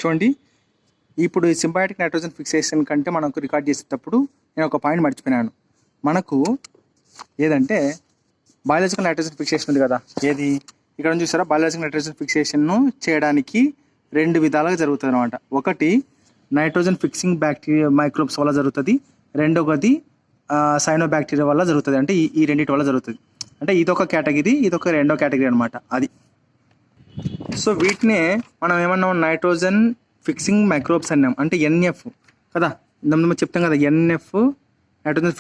చూడండి, ఇప్పుడు symbiotic nitrogen fixation కంటే మనకు రికార్డ్ చేసేటప్పుడు నేను ఒక పాయింట్ మర్చిపోయినాను. మనకు ఏదంటే బయాలజికల్ నైట్రోజన్ ఫిక్సేషన్ ఉంది కదా, ఏది ఇక్కడ చూసారా, బయాలజికల్ నైట్రోజన్ ఫిక్సేషన్ను చేయడానికి 2 విధాలుగా జరుగుతుంది అనమాట. ఒకటి నైట్రోజన్ ఫిక్సింగ్ బ్యాక్టీరియా మైక్రోబ్స్ వల్ల జరుగుతుంది, రెండవది సైనో బ్యాక్టీరియా వల్ల జరుగుతుంది. అంటే ఈ రెండింటి వల్ల జరుగుతుంది. అంటే ఇదొక కేటగిరీ, ఇదొక రెండో కేటగిరీ అనమాట. అది సో వీటినే మనం ఏమన్నాం, నైట్రోజన్ ఫిక్సింగ్ మైక్రోబ్స్ అన్నాం. అంటే ఎన్ఎఫ్ కదా, మనం చెప్తాం కదా, ఎన్ఎఫ్ నైట్రోజన్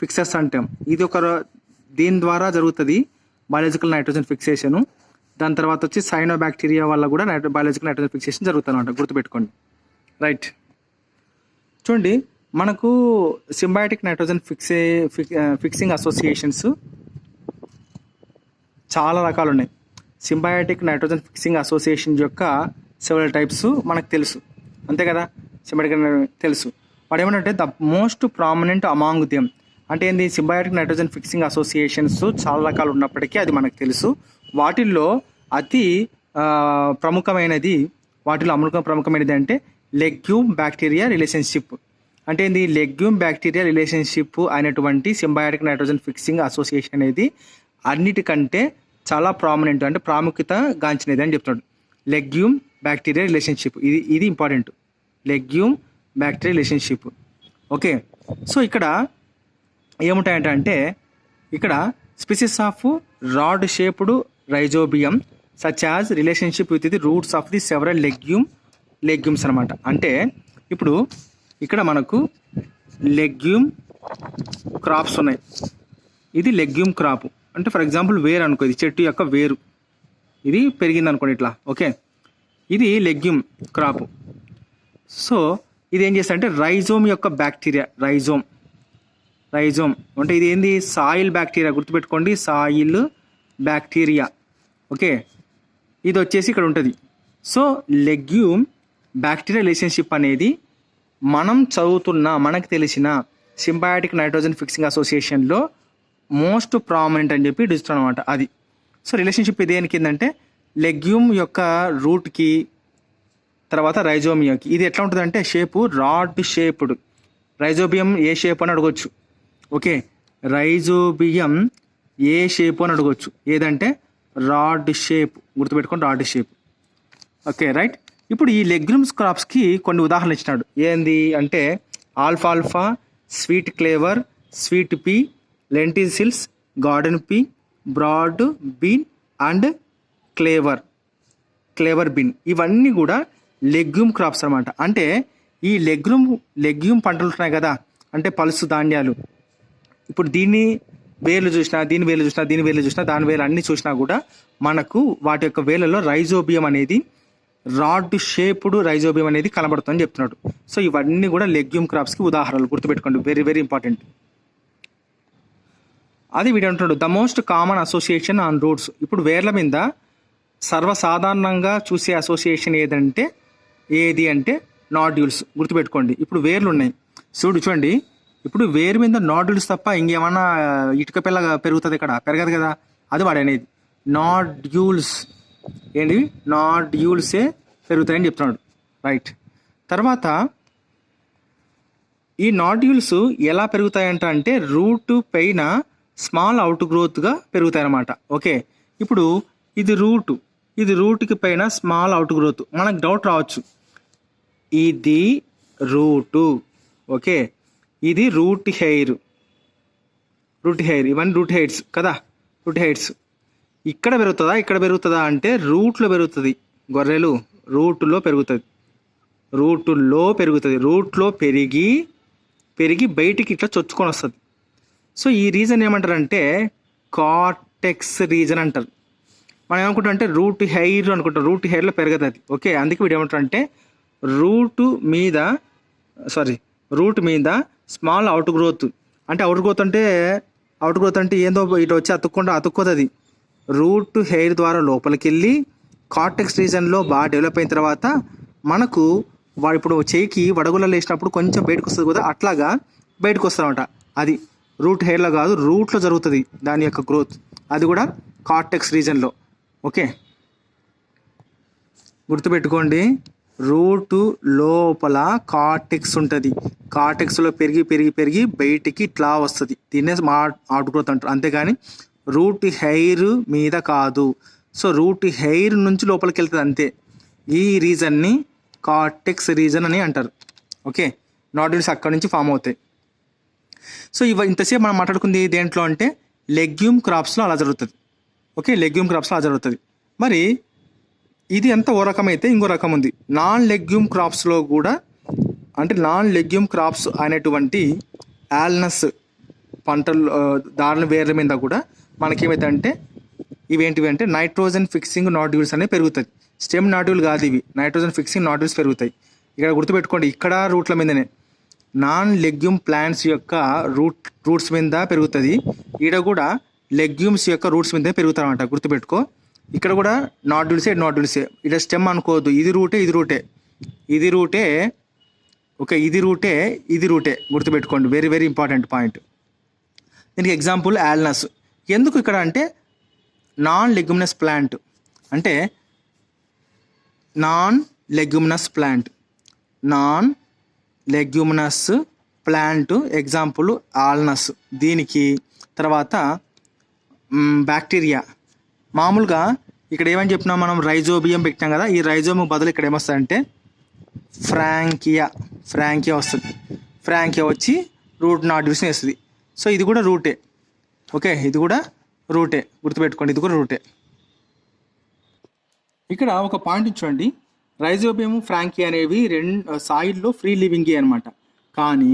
ఫిక్సర్స్ అంటాం. ఇది దీని ద్వారా జరుగుతుంది బయాలజికల్ నైట్రోజన్ ఫిక్సేషను. దాని తర్వాత వచ్చి సైనో బ్యాక్టీరియా వల్ల కూడా బయాలజికల్ నైట్రోజన్ ఫిక్సేషన్ జరుగుతుంది అనమాట. గుర్తుపెట్టుకోండి. రైట్, చూడండి, మనకు సింబయాటిక్ నైట్రోజన్ ఫిక్సింగ్ అసోసియేషన్స్ చాలా రకాలు ఉన్నాయి. సింబయాటిక్ నైట్రోజన్ ఫిక్సింగ్ అసోసియేషన్ యొక్క సెవెరల్ టైప్స్ మనకు తెలుసు, అంతే కదా. సింబయాటిక్ తెలుసు. వాడు ఏమంటే the most prominent among them అంటే ఏంది, సింబయాటిక్ నైట్రోజన్ ఫిక్సింగ్ అసోసియేషన్స్ చాలా రకాలు ఉన్నప్పటికీ అది మనకు తెలుసు. వాటిల్లో అతి ప్రముఖమైనది అంటే లెగ్యూమ్ బ్యాక్టీరియా రిలేషన్షిప్. అంటే ఏంది, లెగ్యూమ్ బ్యాక్టీరియా రిలేషన్షిప్ అయినటువంటి సింబయాటిక్ నైట్రోజన్ ఫిక్సింగ్ అసోసియేషన్ అనేది అన్నిటికంటే చాలా ప్రామినెంట్, అంటే ప్రాముఖ్యత గాంచినది అని చెప్తున్నాడు. లెగ్యూమ్ బ్యాక్టీరియా రిలేషన్షిప్, ఇది important. Legume bacteria relationship. Okay, so ఇక్కడ ఏముంటాయంటే ఇక్కడ species of rod shaped rhizobium such as relationship with the roots of the several legumes అనమాట. అంటే ఇప్పుడు ఇక్కడ మనకు లెగ్యూమ్ క్రాప్స్ ఉన్నాయి. ఇది లెగ్యూమ్ క్రాప్. అంటే ఫర్ ఎగ్జాంపుల్ వేరు అనుకో, ఇది చెట్టు యొక్క వేరు, ఇది పెరిగింది అనుకోండి ఇట్లా. ఓకే, ఇది లెగ్యూమ్ క్రాప్. సో ఇది ఏం చేస్తారంటే రైజోమ్ యొక్క బ్యాక్టీరియా, రైజోమ్ అంటే ఇది ఏంది, సాయిల్ బ్యాక్టీరియా. గుర్తుపెట్టుకోండి, సాయిల్ బ్యాక్టీరియా. ఓకే, ఇది వచ్చేసి ఇక్కడ ఉంటుంది. సో లెగ్యూమ్ బ్యాక్టీరియా రిలేషన్షిప్ అనేది మనం చదువుతున్న, మనకు తెలిసిన సింబయాటిక్ నైట్రోజన్ ఫిక్సింగ్ అసోసియేషన్లో మోస్ట్ ప్రామినెంట్ అని చెప్పి డిజిటల్ అనమాట. అది సో రిలేషన్షిప్ దేనికి ఏంటంటే లెగ్యూమ్ యొక్క రూట్కి, తర్వాత రైజోమియాకి. ఇది ఎట్లా ఉంటుంది అంటే షేపు రాడ్ షేప్డ్. రైజోబియం ఏ షేప్ అని అడగొచ్చు. ఓకే, రైజోబియం ఏ షేప్ అని అడగొచ్చు, ఏదంటే రాడ్ షేప్. గుర్తుపెట్టుకోండి, రాడ్ షేప్. Okay, right. ఇప్పుడు ఈ లెగ్యూమ్స్ క్రాప్స్కి కొన్ని ఉదాహరణలు ఇచ్చినాడు. ఏంది అంటే ఆల్ఫాల్ఫా, sweet clover, sweet pea, lenticels, garden pea, broad bean and clover bean. ఇవన్నీ కూడా లెగ్యూమ్ క్రాప్స్ అనమాట. అంటే ఈ లెగ్యూమ్ పంటలు ఉంటున్నాయి కదా, అంటే పలుసు ధాన్యాలు. ఇప్పుడు దీని వేర్లు చూసినా, దాని వేర్లు అన్ని చూసినా కూడా మనకు వాటి యొక్క వేర్లలో రైజోబియం అనేది, రాడ్ షేప్డ్ రైజోబియం అనేది కనబడుతుందని చెప్తున్నాడు. సో ఇవన్నీ కూడా లెగ్యూమ్ క్రాప్స్కి ఉదాహరణలు. గుర్తుపెట్టుకోండి, వెరీ వెరీ ఇంపార్టెంట్. అది వీడు అంటున్నాడు the most common association on roots. ఇప్పుడు వేర్ల మీద సర్వసాధారణంగా చూసే అసోసియేషన్ ఏది అంటే నాడ్యూల్స్. గుర్తుపెట్టుకోండి, ఇప్పుడు వేర్లు ఉన్నాయి చూడండి, ఇప్పుడు వేరు మీద నాడ్యూల్స్ తప్ప ఇంకేమన్నా ఇటుక పిల్ల పెరుగుతుంది ఇక్కడ? పెరగదు కదా. అది వాడు అనేది నాడ్యూల్స్. ఏంటి, నాడ్యూల్సే పెరుగుతాయని చెప్తున్నాడు. రైట్. తర్వాత ఈ నాడ్యూల్స్ ఎలా పెరుగుతాయంట అంటే రూట్ పైన స్మాల్ అవుట్ గ్రోత్గా పెరుగుతాయి అన్నమాట. ఓకే, ఇప్పుడు ఇది రూట్కి పైన స్మాల్ అవుట్ గ్రోత్. మనకు డౌట్ రావచ్చు, ఇది రూటు, ఓకే, ఇది రూట్ హెయిర్, ఇవన్నీ రూట్ హెయిర్స్ కదా. రూట్ హెయిర్స్ ఇక్కడ పెరుగుతుందా అంటే రూట్లో పెరుగుతుంది. గొర్రెలు రూట్లో పెరుగుతుంది. రూట్లో పెరిగి బయటికి ఇట్లా చొచ్చుకొని వస్తుంది. సో ఈ రీజన్ ఏమంటారంటే కార్టెక్స్ రీజన్ అంటారు. మనం ఏమనుకుంటాం అంటే రూట్ హెయిర్ అనుకుంటాం, రూట్ హెయిర్లో పెరగదు అది. ఓకే, అందుకే వీడు ఏమంటారంటే రూట్ మీద స్మాల్ అవుట్ గ్రోత్. అంటే అవుట్ గ్రోత్ అంటే ఏందో ఇటు వచ్చి అతుక్కోదు. రూట్ హెయిర్ ద్వారా లోపలికి వెళ్ళి కార్టెక్స్ రీజన్లో బాగా డెవలప్ అయిన తర్వాత మనకు వాడు ఇప్పుడు చేయికి వడగులలో వేసినప్పుడు కొంచెం బయటకు వస్తుంది కదా, అట్లాగా బయటకు వస్తారన్నమాట. అది రూట్ హెయిర్లో కాదు, రూట్లో జరుగుతుంది దాని యొక్క గ్రోత్. అది కూడా కార్టెక్స్ రీజన్లో. ఓకే, గుర్తుపెట్టుకోండి, రూట్ లోపల కార్టెక్స్ ఉంటుంది. కార్టెక్స్లో పెరిగి పెరిగి పెరిగి బయటికి ఇట్లా వస్తుంది. దీన్నే అవుట్ గ్రోత్ అంటారు. అంతేగాని రూట్ హెయిర్ మీద కాదు. సో రూట్ హెయిర్ నుంచి లోపలికి వెళ్తుంది అంతే. ఈ రీజన్ని కార్టెక్స్ రీజన్ అని అంటారు. ఓకే, నాడ్యూల్స్ అక్కడ నుంచి ఫామ్ అవుతాయి. సో ఇంతసేపు మనం మాట్లాడుకుంది దేంట్లో అంటే లెగ్యూమ్ క్రాప్స్లో అలా జరుగుతుంది. ఓకే, లెగ్యూమ్ క్రాప్స్లో అలా జరుగుతుంది. మరి ఇది ఎంత ఓ రకం అయితే ఇంకో రకం ఉంది. నాన్ లెగ్యూమ్ క్రాప్స్లో కూడా, అంటే నాన్ లెగ్యూమ్ క్రాప్స్ అనేటువంటి ఆల్నస్ పంటలు దారుల వేర్ల మీద కూడా మనకేమైతే అంటే ఇవేంటివి అంటే నైట్రోజన్ ఫిక్సింగ్ నాడ్యూల్స్ అనేవి పెరుగుతాయి. స్టెమ్ నాడ్యూల్ కాదు ఇవి, నైట్రోజన్ ఫిక్సింగ్ నాడ్యూల్స్ పెరుగుతాయి. ఇక్కడ గుర్తుపెట్టుకోండి, ఇక్కడ రూట్ల మీదనే నాన్ లెగ్యూమ్ ప్లాంట్స్ యొక్క రూట్స్ మీద పెరుగుతుంది. ఈడ కూడా లెగ్యూమ్స్ యొక్క రూట్స్ మీద పెరుగుతారు అన్నమాట. గుర్తుపెట్టుకో, ఇక్కడ కూడా నాడ్యూల్సే. ఇక్కడ స్టెమ్ అనుకోవద్దు, ఇది రూటే ఓకే, ఇది రూటే గుర్తుపెట్టుకోండి. Very very important point. దీనికి ఎగ్జాంపుల్ ఆల్నస్. ఎందుకు ఇక్కడ అంటే నాన్ లెగ్యూమినస్ ప్లాంట్ అంటే నాన్ లెగ్యూమినస్ ప్లాంట్ ఎగ్జాంపుల్ ఆల్నస్. దీనికి తర్వాత బ్యాక్టీరియా. మామూలుగా ఇక్కడ ఏమని చెప్పినా మనం రైజోబియం పెట్టినాం కదా, ఈ రైజోమ్ బదులు ఇక్కడ ఏమొస్తుందంటే ఫ్రాంకియా వస్తుంది. ఫ్రాంకియా వచ్చి రూట్ నాడ్యూల్స్ని వేస్తుంది. సో ఇది కూడా రూటే. ఓకే, ఇది కూడా రూటే గుర్తుపెట్టుకోండి, ఇది కూడా రూటే. ఇక్కడ ఒక పాయింట్ చూడండి, రైజోబియం ఫ్రాంకియా అనేవి సాయిల్లో ఫ్రీ లివింగే అనమాట. కానీ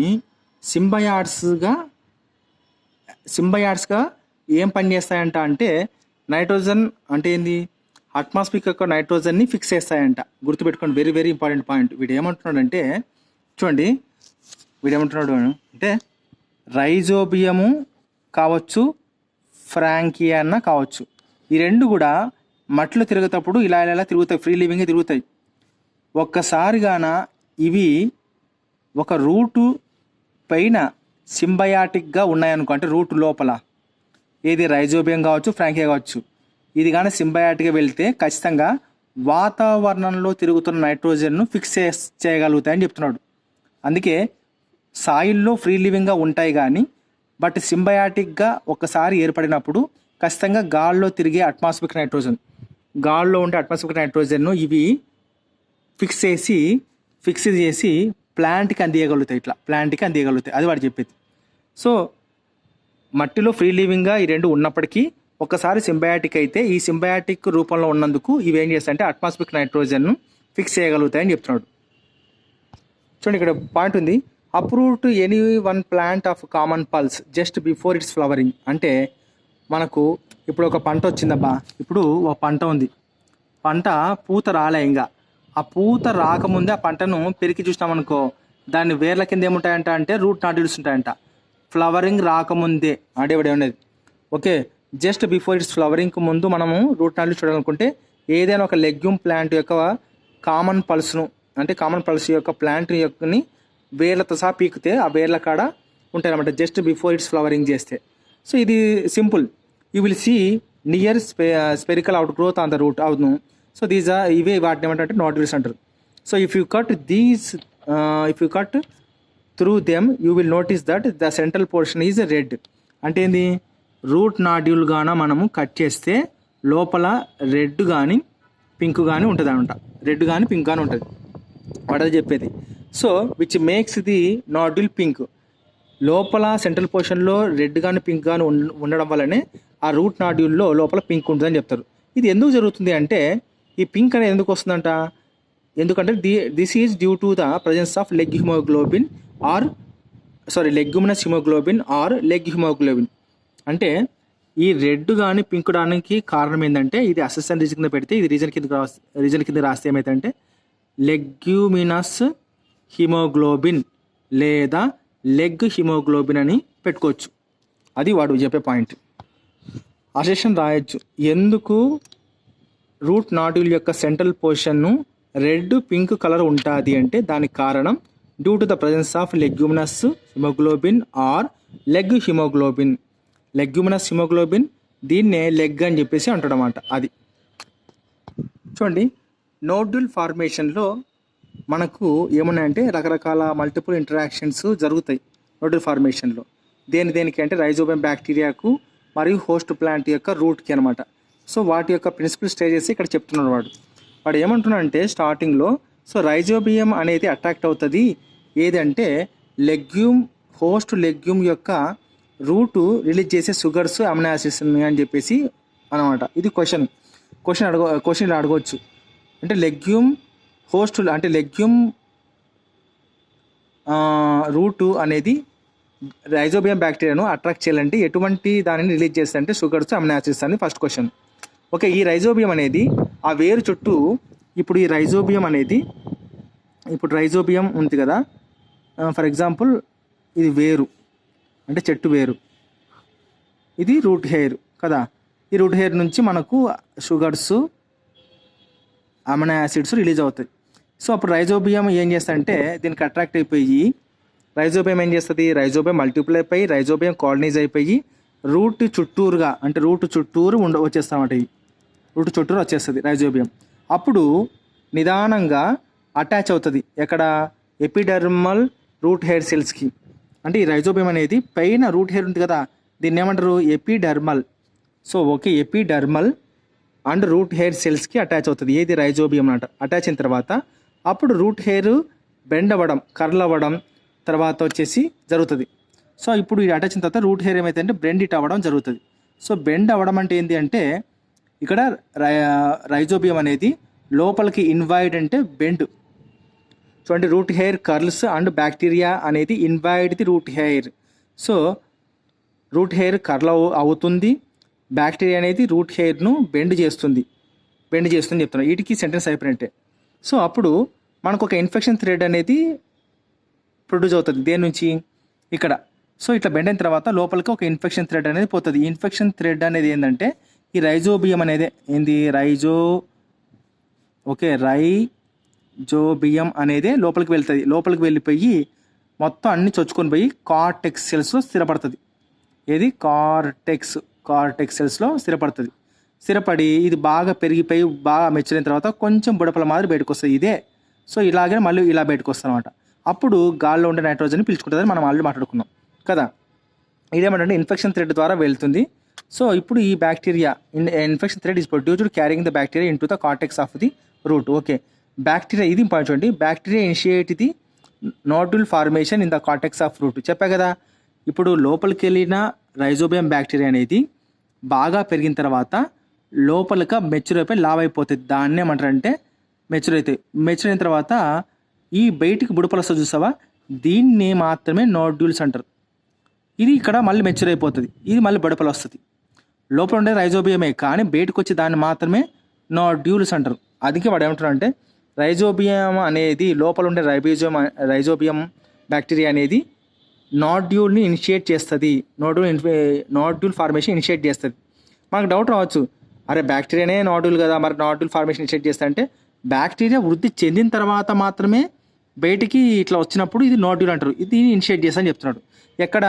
సింబయాడ్స్గా ఏం పని చేస్తాయంట అంటే నైట్రోజన్ అంటే ఏంది, అట్మాస్ఫియర్ యొక్క నైట్రోజన్ని ఫిక్స్ చేస్తాయంట. గుర్తుపెట్టుకోండి, వెరీ వెరీ ఇంపార్టెంట్ పాయింట్. వీడు ఏమంటున్నాడు అంటే చూడండి, అంటే రైజోబియము కావచ్చు, ఫ్రాంకియా అన్న కావచ్చు, ఈ రెండు కూడా మట్టిలో తిరిగేటప్పుడు ఇలా తిరుగుతాయి, ఫ్రీ లివింగే తిరుగుతాయి. ఒక్కసారిగాన ఇవి ఒక రూటు పైన సింబయాటిక్గా ఉన్నాయనుకో, అంటే రూట్ లోపల ఏది రైజోబియం కావచ్చు, ఫ్రాంకియా కావచ్చు, ఇది కానీ సింబయాటిక్గా వెళ్తే ఖచ్చితంగా వాతావరణంలో తిరుగుతున్న నైట్రోజన్ను ఫిక్స్ చేయగలుగుతాయని చెప్తున్నాడు. అందుకే సాయిల్లో ఫ్రీ లివింగ్గా ఉంటాయి కానీ బట్ సింబయాటిక్గా ఒకసారి ఏర్పడినప్పుడు ఖచ్చితంగా గాల్లో తిరిగే అట్మాస్ఫియర్ నైట్రోజన్ను ఇవి ఫిక్స్ చేసి ప్లాంట్కి అందియగలుగుతాయి. అది వాడు చెప్పేది. సో మట్టిలో ఫ్రీ లివింగ్గా ఈ రెండు ఉన్నప్పటికీ ఒకసారి సింబయాటిక్ అయితే ఈ సింబయాటిక్ రూపంలో ఉన్నందుకు ఇవి ఏం చేస్తాయంటే అట్మాస్ఫియర్ నైట్రోజన్ను ఫిక్స్ చేయగలుగుతాయని చెప్తున్నాడు. చూడండి, ఇక్కడ పాయింట్ ఉంది, approved any one plant of common pulse just before its flowering. అంటే మనకు ఇప్పుడు ఒక పంట వచ్చిందబ్బా, ఇప్పుడు ఒక పంట ఉంది, పంట పూత రాలే, ఇంకా ఆ పూత రాకముందే ఆ పంటను పెరికి చూసినామనుకో, దాని వేర్ల కింద ఏముంటాయంట అంటే రూట్ నాడ్యూల్స్ ఉంటాయంట. ఫ్లవరింగ్ రాకముందే అంటే ఇప్పుడు ఏమనేది, ఓకే, జస్ట్ బిఫోర్ ఇట్స్ ఫ్లవరింగ్కి ముందు మనము రూట్ నాడ్యూల్స్ చూడాలనుకుంటే ఏదైనా ఒక లెగ్యూమ్ ప్లాంట్ యొక్క కామన్ పల్స్ యొక్క ప్లాంట్ యొక్కని వేర్లతో సహా పీకితే ఆ వేర్ల కాడ ఉంటాయి అన్నమాట, జస్ట్ బిఫోర్ ఇట్స్ ఫ్లవరింగ్ చేస్తే. సో ఇది simple. You will see near spherical out growth on the root. అవును. సో ఇవే వాటిని ఏమంటే నాడ్యూల్స్ అంటారు. So if you cut through them you will notice that the central portion is red. అంటే ఏంది, route nodule గాన మనము కట్ చేస్తే లోపల రెడ్ కానీ పింక్ కానీ ఉంటుంది అనమాట. రెడ్ కానీ పింక్ కానీ ఉంటుంది, వాడది చెప్పేది. So which makes the nodule pink. లోపల సెంట్రల్ పోర్షన్లో రెడ్ కానీ పింక్ కానీ ఉండడం వల్లనే ఆ రూట్ నాడ్యూల్లో లోపల పింక్ ఉంటుందని చెప్తారు. ఇది ఎందుకు జరుగుతుంది అంటే ఈ పింక్ అనేది ఎందుకు వస్తుందంట, ఎందుకంటే this is due to the presence of leguminous haemoglobin are leg haemoglobin. అంటే ఈ రెడ్ కానీ పింక్ దానికి కారణం ఏంటంటే ఇది అసిస్టెంట్ రీజన్ కింద పెడితే ఇది రీజన్ కింద రాస్తే ఏమైతుందంటే లెగ్యూమినస్ హిమోగ్లోబిన్ లేదా లెగ్ హిమోగ్లోబిన్ అని పెట్టుకోవచ్చు. అది వాడు చెప్పే పాయింట్. అసెషన్ రాయొచ్చు, ఎందుకు రూట్ నాడ్యూల్ యొక్క సెంట్రల్ పోర్షన్ను రెడ్ పింక్ కలర్ ఉంటుంది అంటే దానికి కారణం due to the presence of leguminous haemoglobin are leg haemoglobin. Leguminous haemoglobin దీన్నే లెగ్ అని చెప్పేసి అంటాడు అన్నమాట. అది చూడండి, నోడ్యూల్ ఫార్మేషన్లో మనకు ఏమున్నాయంటే రకరకాల మల్టిపుల్ ఇంటరాక్షన్స్ జరుగుతాయి నోడ్యూల్ ఫార్మేషన్లో. దేనికి అంటే రైజోబియం బ్యాక్టీరియాకు మరియు హోస్ట్ ప్లాంట్ యొక్క రూట్కి అనమాట. సో వాటి యొక్క ప్రిన్సిపల్ స్టేజెస్ ఇక్కడ చెప్తున్నాడు వాడు ఏమంటున్నాడంటే స్టార్టింగ్లో, సో రైజోబియం అనేది అట్రాక్ట్ అవుతుంది ఏదంటే హోస్ట్ లెగ్యూమ్ యొక్క రూటు రిలీజ్ చేసే షుగర్స్ అమినో యాసిడ్స్ అని చెప్పేసి అనమాట. ఇది క్వశ్చన్ ఇలా అడగవచ్చు. అంటే లెగ్యూమ్ రూటు అనేది రైజోబియం బ్యాక్టీరియాను అట్రాక్ట్ చేయాలంటే ఎటువంటి దానిని రిలీజ్ చేస్తారంటే షుగర్స్ అమినో యాసిడ్స్ అని ఫస్ట్ క్వశ్చన్. ఓకే, ఈ రైజోబియం అనేది ఆ వేరు చుట్టూ, ఇప్పుడు ఈ రైజోబియం ఉంది కదా, ఫర్ ఎగ్జాంపుల్ ఇది వేరు అంటే చెట్టు వేరు, ఇది రూట్ హెయిర్ కదా. ఈ రూట్ హెయిర్ నుంచి మనకు షుగర్స్ అమినో యాసిడ్స్ రిలీజ్ అవుతాయి. సో అప్పుడు రైజోబియం ఏం చేస్తుందంటే దీనికి అట్రాక్ట్ అయిపోయి రైజోబియం ఏం చేస్తుంది, రైజోబియం మల్టిపుల్ అయిపోయి రైజోబియం కాలనైజ్ అయిపోయి రూట్ చుట్టూరు వచ్చేస్తామట. రూట్ చుట్టూరు వచ్చేస్తుంది రైజోబియం. అప్పుడు నిదానంగా అటాచ్ అవుతుంది ఎక్కడ, ఎపిడర్మల్ రూట్ హెయిర్ సెల్స్కి. అంటే ఈ రైజోబియం అనేది పైన రూట్ హెయిర్ ఉంది కదా, దీన్ని ఏమంటారు epidermal. So okay, epidermal and root hair సెల్స్కి అటాచ్ అవుతుంది ఏది రైజోబియం అన్నమాట. అటాచ్ అయిన తర్వాత అప్పుడు రూట్ హెయిర్ బెండ్ అవ్వడం, కర్ల్ అవ్వడం తర్వాత వచ్చేసి జరుగుతుంది. సో ఇప్పుడు ఇది అటాచ్ అయిన తర్వాత రూట్ హెయిర్ ఏమైతే అంటే బెండ్ ఇట్ అవ్వడం జరుగుతుంది. సో బెండ్ అవ్వడం అంటే ఏంటి అంటే ఇక్కడ రైజోబియం అనేది లోపలికి ఇన్వైడ్ అంటే బెండ్. చూడండి, root hair curls and bacteria అనేది invade the root hair. So root hair curl అవుతుంది, బ్యాక్టీరియా అనేది రూట్ హెయిర్ను బెండ్ చేస్తుంది చెప్తున్నాను. వీటికి సెంటెన్స్ అయిపోయినట్టే. సో అప్పుడు మనకు ఒక ఇన్ఫెక్షన్ థ్రెడ్ అనేది ప్రొడ్యూస్ అవుతుంది దేని నుంచి, ఇక్కడ. సో ఇట్లా బెండ్ అయిన తర్వాత లోపలికి ఒక ఇన్ఫెక్షన్ థ్రెడ్ అనేది పోతుంది. ఈ ఇన్ఫెక్షన్ థ్రెడ్ అనేది ఏంటంటే ఈ రైజోబియం అనేది ఏంది, రైజోబియం అనేది లోపలికి వెళ్తుంది. లోపలికి వెళ్ళిపోయి మొత్తం అన్ని చొచ్చుకొని పోయి కార్టెక్స్ సెల్స్లో స్థిరపడుతుంది. ఏది, కార్టెక్స్ సెల్స్లో స్థిరపడుతుంది. స్థిరపడి ఇది బాగా పెరిగిపోయి బాగా మెచ్చురైన తర్వాత కొంచెం బుడపల మాదిరి బయటకు వస్తుంది ఇదే. సో ఇలాగే మళ్ళీ ఇలా బయటకు వస్తుంది అనమాట. అప్పుడు గాల్లో ఉండే నైట్రోజన్ పీల్చుకుంటుందని మనం ఆల్రెడీ మాట్లాడుకున్నాం కదా. ఇదేమంటే ఇన్ఫెక్షన్ థ్రెడ్ ద్వారా వెళ్తుంది. సో ఇప్పుడు ఈ bacteria infection thread is produced carrying the bacteria into the cortex of the root. Okay, bacteria ఇది ఇంపార్టెంట్ చూడండి. Bacteria initiate the nodule formation in the cortex of root. చెప్పా కదా, ఇప్పుడు లోపలికి వెళ్ళిన రైజోబియం బ్యాక్టీరియా అనేది బాగా పెరిగిన తర్వాత లోపలికి మెచ్యూర్ అయిపోయి లావ్ అయిపోతుంది. దాన్ని ఏమంటారంటే మెచ్యూర్ అయిన తర్వాత ఈ బయటికి బుడపలు వస్తుంది చూసావా, దీన్ని మాత్రమే నోడ్యూల్స్ అంటారు. ఇది ఇక్కడ మళ్ళీ మెచ్యూర్ అయిపోతుంది, ఇది మళ్ళీ బుడపలు వస్తుంది. లోపల ఉండే రైజోబియమే కానీ బయటకు వచ్చి దాన్ని మాత్రమే నోడ్యూల్స్ అంటారు. అందుకే వాడు ఏమంటారు అంటే రైజోబియం అనేది లోపల ఉండే రైజోబియం బ్యాక్టీరియా అనేది నోడ్యూల్ని ఇనిషియేట్ చేస్తుంది, నోడ్యూల్ ఫార్మేషన్ ఇనిషియేట్ చేస్తుంది. మనకు డౌట్ రావచ్చు, అరే బ్యాక్టీరియానే నోడ్యూల్ కదా, మరి నోడ్యూల్ ఫార్మేషన్ ఇనిషియేట్ చేస్తా అంటే బ్యాక్టీరియా వృద్ధి చెందిన తర్వాత మాత్రమే బయటికి ఇట్లా వచ్చినప్పుడు ఇది నోడ్యూల్ అంటారు. ఇది ఇనిషియేట్ చేస్తా అని చెప్తున్నాడు. ఎక్కడ,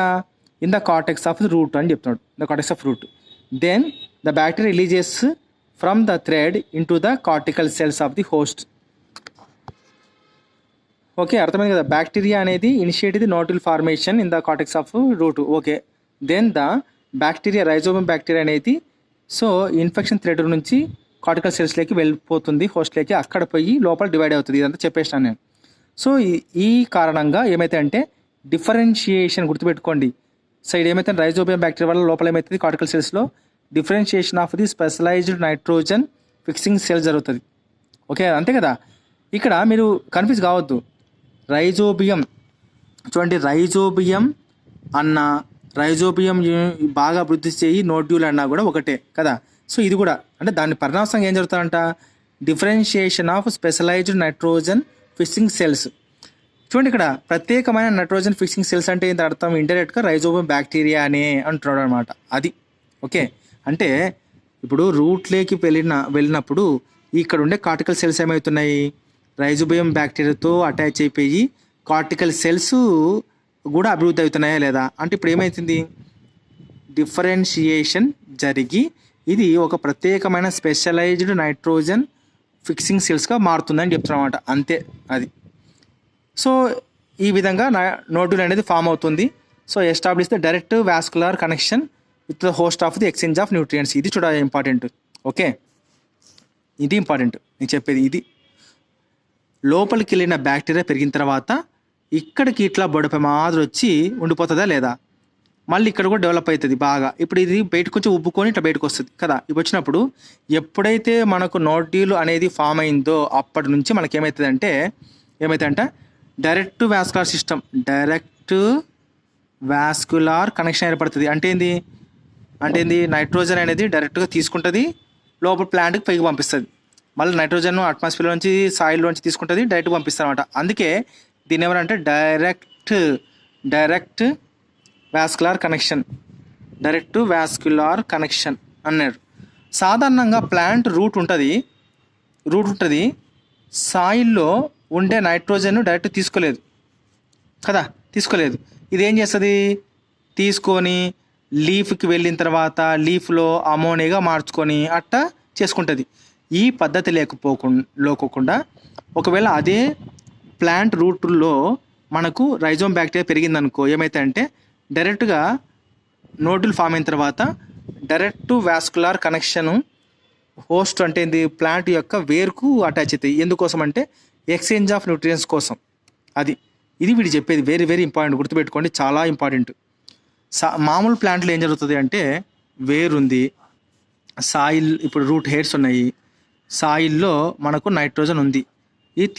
in the cortex of the root అని చెప్తున్నాడు. The cortex of root. Then the bacteria releases from the thread into the cortical cells of the host. Okay, అర్థమైంది కదా. బ్యాక్టీరియా అనేది initiate the nodule formation in the cortex of root. Okay, then the bacteria rhizobium bacteria అనేది so infection thread నుంచి కార్టికల్ సెల్స్లోకి వెళ్ళిపోతుంది, హోస్ట్లోకి. అక్కడ పోయి లోపల డివైడ్ అవుతుంది. ఇదంతా చెప్పేసినాను నేను. సో ఈ కారణంగా ఏమైతే అంటే డిఫరెన్షియేషన్ గుర్తుపెట్టుకోండి. సైడ్ ఏమైతే రైజోబియం బ్యాక్టీరియా వల్ల లోపల ఏమవుతుంది కార్టికల్ సెల్స్లో differentiation of the specialised nitrogen fixing cell జరుగుతుంది. ఓకే, అంతే కదా. ఇక్కడ మీరు కన్ఫ్యూజ్ కావద్దు. రైజోబియం చూడండి, రైజోబియం బాగా అభివృద్ధి చేయి నోడ్యూల్ అన్నా కూడా ఒకటే కదా. సో ఇది కూడా అంటే దాని పరిణామం ఏం జరుగుతుందంట, differentiation of specialized nitrogen fixing cells. చూడండి, ఇక్కడ ప్రత్యేకమైన నైట్రోజన్ ఫిక్సింగ్ సెల్స్ అంటే ఏంటి అర్థం, ఇండైరెక్ట్గా రైజోబియం బ్యాక్టీరియా అనే అంటున్నాడు అనమాట. అది ఓకే. అంటే ఇప్పుడు రూట్లోకి వెళ్ళినప్పుడు ఇక్కడ ఉండే కార్టికల్ సెల్స్ ఏమవుతున్నాయి, రైజోబియం బ్యాక్టీరియాతో అటాచ్ అయిపోయి కార్టికల్ సెల్స్ కూడా అభివృద్ధి అవుతున్నాయా లేదా అంటే ఇప్పుడు ఏమవుతుంది, డిఫరెన్షియేషన్ జరిగి ఇది ఒక ప్రత్యేకమైన స్పెషలైజ్డ్ నైట్రోజన్ ఫిక్సింగ్ సెల్స్గా మారుతుందని చెప్తున్నాం అనమాట, అంతే అది. సో ఈ విధంగా నోడ్యూల్ అనేది ఫామ్ అవుతుంది. So establish the direct vascular connection with the host of the exchange of nutrients. ఇది చూడ ఇంపార్టెంట్. ఓకే, ఇది ఇంపార్టెంట్ నేను చెప్పేది. ఇది లోపలికి వెళ్ళిన బ్యాక్టీరియా పెరిగిన తర్వాత ఇక్కడికి ఇట్లా బొడపై మాదిరి వచ్చి ఉండిపోతుందా లేదా, మళ్ళీ ఇక్కడ కూడా డెవలప్ అవుతుంది బాగా. ఇప్పుడు ఇది బయటకు వచ్చి ఉబ్బుకొని ఇట్లా బయటకు వస్తుంది కదా. ఇవి వచ్చినప్పుడు ఎప్పుడైతే మనకు నోడ్యూల్ అనేది ఫామ్ అయిందో అప్పటి నుంచి మనకి ఏమవుతుందంటే direct vascular system, direct vascular connection ఏర్పడుతుంది. అంటే ఏంది నైట్రోజన్ అనేది డైరెక్ట్గా తీసుకుంటుంది, లోపల ప్లాంట్కి పైకి పంపిస్తుంది. మళ్ళీ నైట్రోజన్ అట్మాస్ఫియర్ నుంచి సాయిల్ నుంచి తీసుకుంటుంది, డైరెక్ట్గా పంపిస్తుంది అనమాట. అందుకే దీని ఏమంటే direct vascular connection, direct vascular connection అన్నాడు. సాధారణంగా ప్లాంట్ రూట్ ఉంటుంది, సాయిల్లో ఉండే నైట్రోజన్ డైరెక్ట్ తీసుకోలేదు. ఇది ఏం చేస్తుంది, తీసుకొని లీఫ్కి వెళ్ళిన తర్వాత లీఫ్లో అమోనియాగా మార్చుకొని అట్టా చేసుకుంటుంది. ఈ పద్ధతి లేకపోకుండా ఒకవేళ అదే ప్లాంట్ రూట్లో మనకు రైజోమ్ బ్యాక్టీరియా పెరిగిందనుకో, ఏమైతే డైరెక్ట్గా నోడ్యూల్ ఫామ్ అయిన తర్వాత డైరెక్ట్ వాస్కులర్ కనెక్షన్ హోస్ట్ అంటే ఏంది ప్లాంట్ యొక్క వేరుకు అటాచ్ అవుతాయి. ఎందుకోసం అంటే ఎక్స్చేంజ్ ఆఫ్ న్యూట్రియన్స్ కోసం. ఇది వీడు చెప్పేది వెరీ వెరీ ఇంపార్టెంట్, గుర్తుపెట్టుకోండి, చాలా ఇంపార్టెంట్. మామూలు ప్లాంట్లో ఏం జరుగుతుంది అంటే వేరుంది, సాయిల్ ఇప్పుడు రూట్ హెయిర్స్ ఉన్నాయి, సాయిల్లో మనకు నైట్రోజన్ ఉంది, ఇది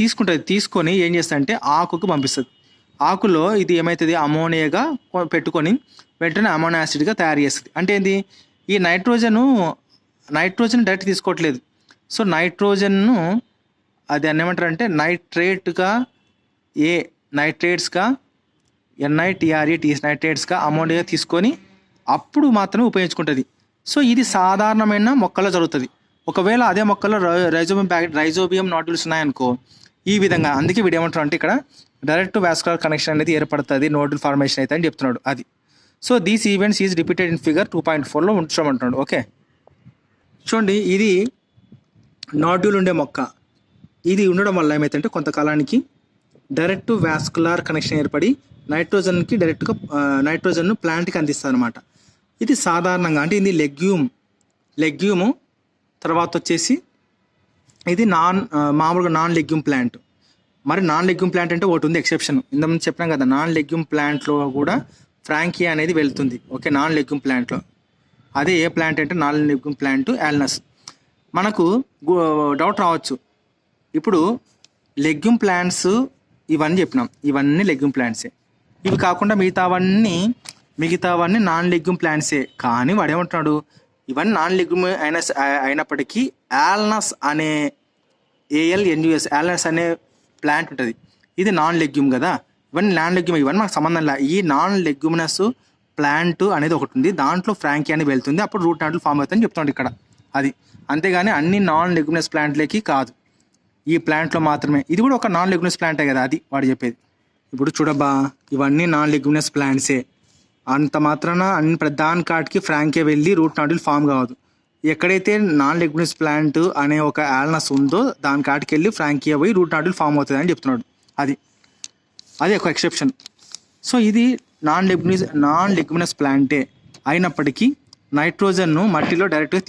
తీసుకొని ఏం చేస్తుందంటే ఆకుకు పంపిస్తుంది. ఆకులో ఇది ఏమవుతుంది అమోనియాగా పెట్టుకొని వెంటనే అమోనో యాసిడ్గా తయారు చేస్తుంది. అంటే ఏంది, ఈ నైట్రోజన్ డైరెక్ట్ తీసుకోవట్లేదు. సో నైట్రోజన్ను అది ఏమంటారంటే నైట్రేట్స్గా నైట్రేట్స్గా అమోనియా తీసుకొని అప్పుడు మాత్రమే ఉపయోగించుకుంటుంది. సో ఇది సాధారణమైన మొక్కల్లో జరుగుతుంది. ఒకవేళ అదే మొక్కల్లో రైజోబియం నోడ్యూల్స్ ఉన్నాయనుకో ఈ విధంగా. అందుకే వీడు ఏమంటారు అంటే ఇక్కడ డైరెక్ట్ వాస్కులర్ కనెక్షన్ అనేది ఏర్పడుతుంది, నోడ్యూల్ ఫార్మేషన్ అయితే అని చెప్తున్నాడు. అది so these events is repeated in figure 2.4లో ఉంచమంటున్నాడు. ఓకే, చూడండి, ఇది నోడ్యూల్ ఉండే మొక్క. ఇది ఉండడం వల్ల ఏమైతే కొంతకాలానికి డైరెక్ట్ వాస్కులర్ కనెక్షన్ ఏర్పడి నైట్రోజన్ను ప్లాంట్కి అందిస్తుంది అనమాట. ఇది సాధారణంగా అంటే ఇది లెగ్యూము తర్వాత వచ్చేసి ఇది మామూలుగా నాన్ లెగ్యూమ్ ప్లాంట్. మరి నాన్ లెగ్యూమ్ ప్లాంట్ అంటే ఒకటి ఉంది ఎక్సెప్షన్, ఇంతకుముందు చెప్పినాం కదా, నాన్ లెగ్యూమ్ ప్లాంట్లో కూడా ఫ్రాంకియా అనేది వెళ్తుంది. ఓకే, నాన్ లెగ్యూమ్ ప్లాంట్లో. అదే ఏ ప్లాంట్ అంటే నాన్ లెగ్యూమ్ ప్లాంట్ యాల్నస్. మనకు డౌట్ రావచ్చు, ఇప్పుడు లెగ్యూమ్ ప్లాంట్స్ ఇవన్నీ చెప్పినాం, ఇవన్నీ లెగ్యూమ్ ప్లాంట్సే. ఇవి కాకుండా మిగతావన్నీ నాన్ లెగ్యూమ్ ప్లాంట్సే. కానీ వాడు ఏమంటున్నాడు, ఇవన్నీ నాన్ లెగ్యూమ్ అయినప్పటికీ యాల్నస్ అనే యాల్నస్ అనే ప్లాంట్ ఉంటుంది, ఇది నాన్ లెగ్యూమ్ కదా. ఇవన్నీ నాన్ లెగ్యూమ్, ఇవన్నీ మనకు సంబంధం లేదు. ఈ నాన్ లెగ్యూమినస్ ప్లాంట్ అనేది ఒకటి ఉంది, దాంట్లో ఫ్రాంకీ అని వెళ్తుంది, అప్పుడు రూట్ నాట్లు ఫామ్ అవుతుందని చెప్తున్నాడు ఇక్కడ. అది అంతేగాని అన్ని నాన్ లెగ్యూమినస్ ప్లాంట్లకి కాదు, ఈ ప్లాంట్లో మాత్రమే. ఇది కూడా ఒక నాన్ లెగ్యూమినస్ ప్లాంటే కదా, అది వాడు చెప్పేది. ఇప్పుడు చూడబ్బా, ఇవన్నీ నాన్ లెగ్యూమినస్ ప్లాంట్సే. అంత మాత్రాన అన్ని ప్రధాన కాటికి ఫ్రాంకే వెళ్ళి రూట్ నాడ్యూల్ ఫామ్ కావద్దు. ఎక్కడైతే నాన్ లెగ్యూమినస్ ప్లాంట్ అనే ఒక యాల్నస్ ఉందో దాని కాటికి వెళ్ళి ఫ్రాంకియా పోయి రూట్ నాడ్యూల్ ఫామ్ అవుతుంది అని చెప్తున్నాడు. అది ఒక ఎక్సెప్షన్. సో ఇది నాన్ లెగ్యూమినస్ ప్లాంటే అయినప్పటికీ నైట్రోజన్ను మట్టిలో డైరెక్ట్గా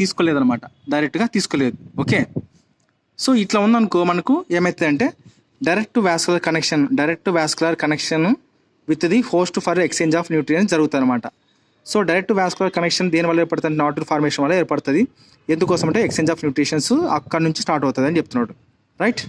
తీసుకోలేదు. ఓకే, సో ఇట్లా ఉందనుకో మనకు ఏమవుతుందంటే direct vascular connection with the host for exchange of nutrients జరుగుతుంది అనమాట. సో డైరెక్ట్ వాస్కులర్ కనెక్షన్ దేని వల్ల ఏర్పడుతుంది, నోడ్యూల్ ఫార్మేషన్ వల్ల ఏర్పడుతుంది. ఎందుకోసం అంటే ఎక్స్చేంజ్ ఆఫ్ న్యూట్రిషన్స్ అక్కడ నుంచి స్టార్ట్ అవుతుంది అని చెప్తున్నాడు. రైట్.